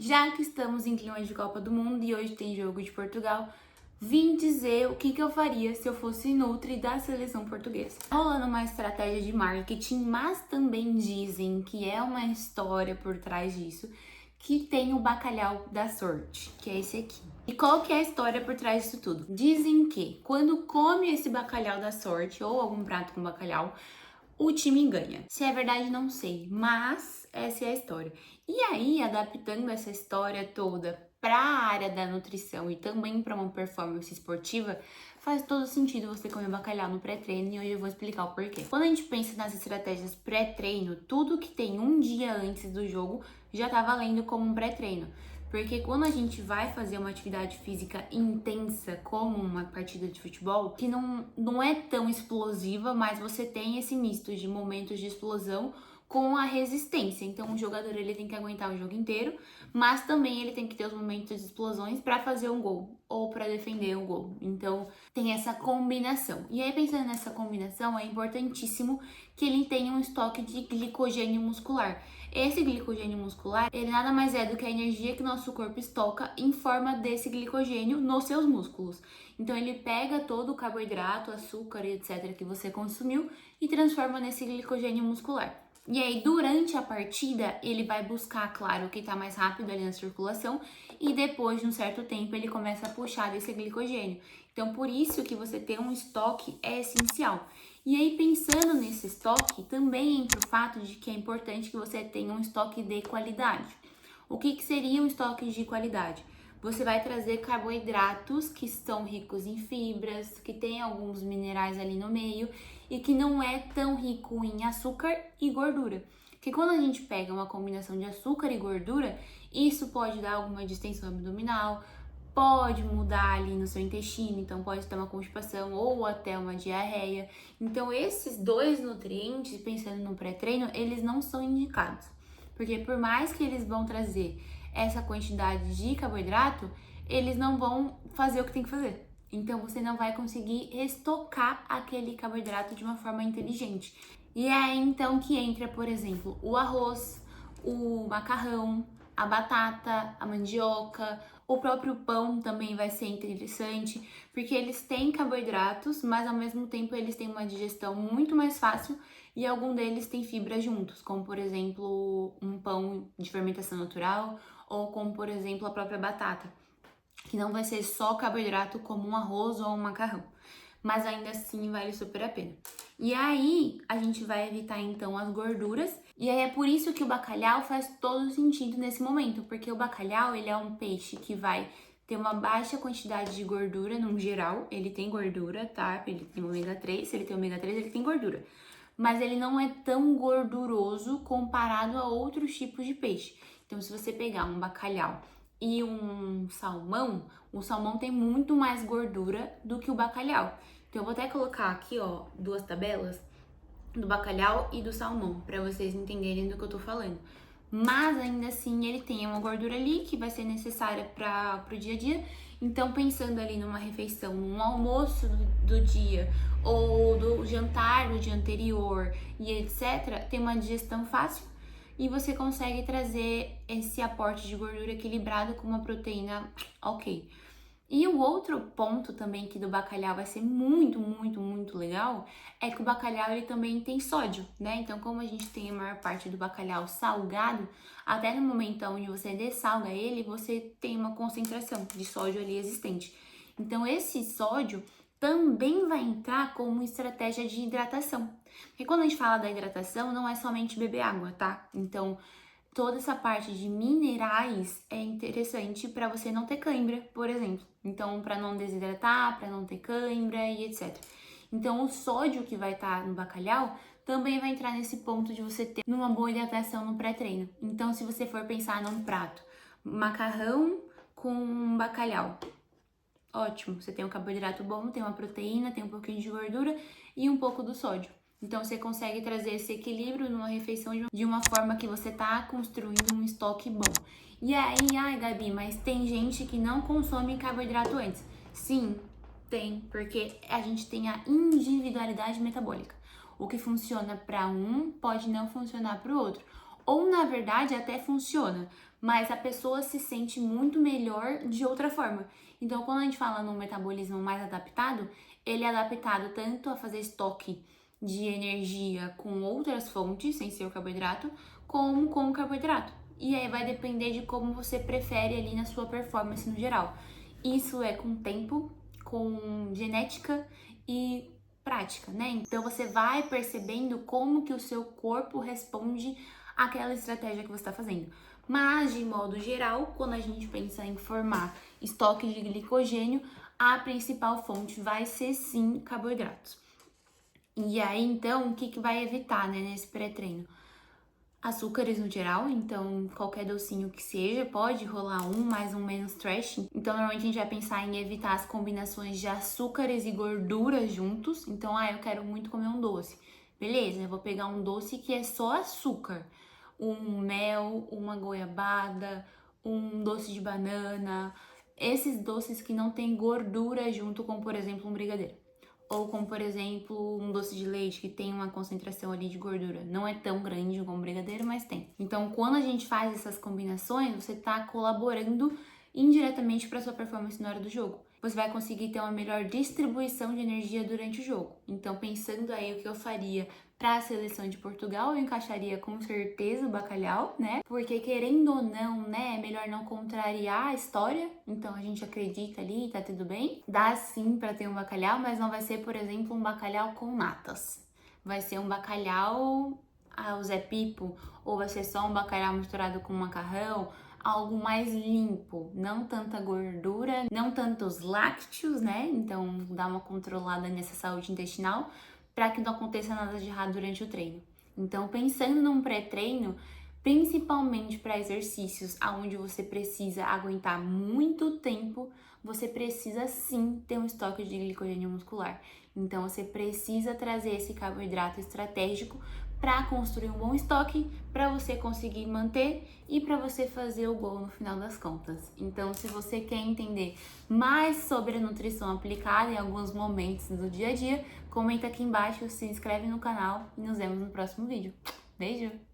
Já que estamos em clima de Copa do Mundo e hoje tem jogo de Portugal, vim dizer o que eu faria se eu fosse nutri da seleção portuguesa. Tá rolando uma estratégia de marketing, mas também dizem que é uma história por trás disso, que tem o bacalhau da sorte, que é esse aqui. E qual que é a história por trás disso tudo? Dizem que quando come esse bacalhau da sorte ou algum prato com bacalhau, o time ganha. Se é verdade, não sei, mas essa é a história. E aí, adaptando essa história toda para a área da nutrição e também para uma performance esportiva, faz todo sentido você comer bacalhau no pré-treino e hoje eu vou explicar o porquê. Quando a gente pensa nas estratégias pré-treino, tudo que tem um dia antes do jogo já tá valendo como um pré-treino. Porque quando a gente vai fazer uma atividade física intensa, como uma partida de futebol, que não é tão explosiva, mas você tem esse misto de momentos de explosão com a resistência. Então, o jogador ele tem que aguentar o jogo inteiro, mas também ele tem que ter os momentos de explosões para fazer um gol ou para defender um gol. Então, tem essa combinação. E aí, pensando nessa combinação, é importantíssimo que ele tenha um estoque de glicogênio muscular. Esse glicogênio muscular, ele nada mais é do que a energia que nosso corpo estoca em forma desse glicogênio nos seus músculos. Então, ele pega todo o carboidrato, açúcar e etc. que você consumiu e transforma nesse glicogênio muscular. E aí, durante a partida, ele vai buscar, claro, o que está mais rápido ali na circulação e depois de um certo tempo ele começa a puxar desse glicogênio. Então, por isso que você ter um estoque é essencial. E aí, pensando nesse estoque, também entra o fato de que é importante que você tenha um estoque de qualidade. O que seria um estoque de qualidade? Você vai trazer carboidratos que estão ricos em fibras, que tem alguns minerais ali no meio e que não é tão rico em açúcar e gordura. Porque quando a gente pega uma combinação de açúcar e gordura, isso pode dar alguma distensão abdominal, pode mudar ali no seu intestino, então pode ter uma constipação ou até uma diarreia. Então esses dois nutrientes, pensando no pré-treino, eles não são indicados. Porque por mais que eles vão trazer essa quantidade de carboidrato, eles não vão fazer o que tem que fazer. Então você não vai conseguir estocar aquele carboidrato de uma forma inteligente. E é aí então que entra, por exemplo, o arroz, o macarrão, a batata, a mandioca, o próprio pão também vai ser interessante, porque eles têm carboidratos, mas ao mesmo tempo eles têm uma digestão muito mais fácil e algum deles tem fibra juntos, como por exemplo um pão de fermentação natural ou como por exemplo a própria batata, que não vai ser só carboidrato como um arroz ou um macarrão, mas ainda assim vale super a pena. E aí a gente vai evitar então as gorduras, e aí é por isso que o bacalhau faz todo sentido nesse momento, porque o bacalhau ele é um peixe que vai ter uma baixa quantidade de gordura no geral, ele tem gordura, tá? Ele tem ômega 3, se ele tem ômega 3 ele tem gordura, mas ele não é tão gorduroso comparado a outros tipos de peixe. Então se você pegar um bacalhau e um salmão, o salmão tem muito mais gordura do que o bacalhau. Então eu vou até colocar aqui, ó, duas tabelas do bacalhau e do salmão, para vocês entenderem do que eu tô falando. Mas ainda assim ele tem uma gordura ali que vai ser necessária para o dia a dia. Então pensando ali numa refeição, num almoço do dia ou do jantar do dia anterior e etc, tem uma digestão fácil e você consegue trazer esse aporte de gordura equilibrado com uma proteína ok. E o outro ponto também que do bacalhau vai ser muito legal é que o bacalhau ele também tem sódio, né? Então, como a gente tem a maior parte do bacalhau salgado, até no momento onde você dessalga ele, você tem uma concentração de sódio ali existente. Então, esse sódio também vai entrar como estratégia de hidratação. Porque quando a gente fala da hidratação, não é somente beber água, tá? Então, toda essa parte de minerais é interessante para você não ter cãibra, por exemplo. Então, para não desidratar, para não ter cãibra e etc. Então, o sódio que vai estar no bacalhau também vai entrar nesse ponto de você ter uma boa hidratação no pré-treino. Então, se você for pensar num prato, macarrão com bacalhau, ótimo, você tem um carboidrato bom, tem uma proteína, tem um pouquinho de gordura e um pouco do sódio. Então você consegue trazer esse equilíbrio numa refeição de uma forma que você tá construindo um estoque bom. E aí, ai Gabi, mas tem gente que não consome carboidrato antes. Sim, tem, porque a gente tem a individualidade metabólica. O que funciona para um pode não funcionar para o outro. Ou na verdade até funciona, mas a pessoa se sente muito melhor de outra forma. Então, quando a gente fala num metabolismo mais adaptado, ele é adaptado tanto a fazer estoque de energia com outras fontes, sem ser o carboidrato, como com o carboidrato. E aí vai depender de como você prefere ali na sua performance no geral. Isso é com tempo, com genética e prática, né? Então você vai percebendo como que o seu corpo responde àquela estratégia que você está fazendo. Mas, de modo geral, quando a gente pensa em formar estoque de glicogênio, a principal fonte vai ser sim carboidratos. E aí, então, o que vai evitar, né, nesse pré-treino? Açúcares no geral, então qualquer docinho que seja, pode rolar um mais um menos trash. Então normalmente a gente vai pensar em evitar as combinações de açúcares e gorduras juntos. Então, eu quero muito comer um doce. Beleza, eu vou pegar um doce que é só açúcar. Um mel, uma goiabada, um doce de banana. Esses doces que não tem gordura junto com, por exemplo, um brigadeiro. Ou como, por exemplo, um doce de leite que tem uma concentração ali de gordura. Não é tão grande como o brigadeiro, mas tem. Então, quando a gente faz essas combinações, você está colaborando indiretamente para sua performance na hora do jogo. Você vai conseguir ter uma melhor distribuição de energia durante o jogo. Então, pensando aí o que eu faria para a seleção de Portugal, eu encaixaria com certeza o bacalhau, né? Porque querendo ou não, né, é melhor não contrariar a história. Então a gente acredita ali, tá tudo bem. Dá sim para ter um bacalhau, mas não vai ser, por exemplo, um bacalhau com natas. Vai ser um bacalhau ao Zé Pipo, ou vai ser só um bacalhau misturado com macarrão, algo mais limpo, não tanta gordura, não tantos lácteos, né? Então dá uma controlada nessa saúde intestinal para que não aconteça nada de errado durante o treino. Então, pensando num pré-treino, principalmente para exercícios onde você precisa aguentar muito tempo, você precisa sim ter um estoque de glicogênio muscular. Então, você precisa trazer esse carboidrato estratégico para construir um bom estoque, para você conseguir manter e para você fazer o gol no final das contas. Então, se você quer entender mais sobre a nutrição aplicada em alguns momentos do dia a dia, comenta aqui embaixo, se inscreve no canal e nos vemos no próximo vídeo. Beijo!